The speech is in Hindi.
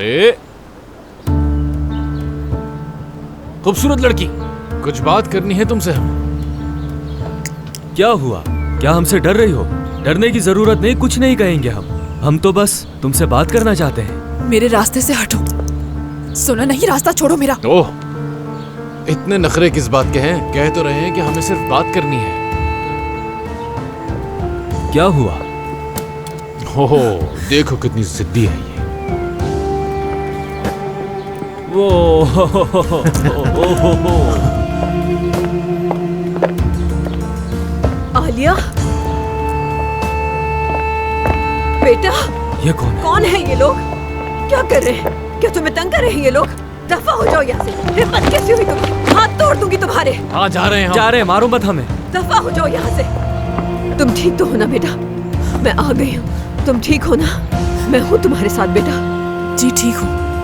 अरे खूबसूरत लड़की, कुछ बात करनी है तुमसे हमें। क्या हुआ? क्या हमसे डर रही हो? डरने की जरूरत नहीं, कुछ नहीं कहेंगे हम तो बस तुमसे बात करना चाहते हैं। मेरे रास्ते से हटो। सुना नहीं, रास्ता छोड़ो मेरा। ओह, इतने नखरे किस बात के हैं? कह तो रहे हैं कि हमें सिर्फ बात करनी है। क्या हुआ? हो, देखो कितनी जिद्दी है ये। वो आलिया बेटा, ये कौन है? कौन है ये लोग? क्या कर रहे हैं? क्या तुम्हें तंग कर रहे हैं ये लोग? दफा हो जाओ यहाँ से। हिम्मत कैसी हुई तुम? हाथ तोड़ दूंगी तुम्हारे। हाँ, जा रहे हैं हम। जा रहे हैं, मारो मत हमें। दफा हो जाओ यहाँ से। तुम ठीक तो हो ना बेटा? मैं आ गई हूँ। तुम ठीक हो ना? मैं हूँ तुम्हारे साथ बेटा। जी ठीक हूँ।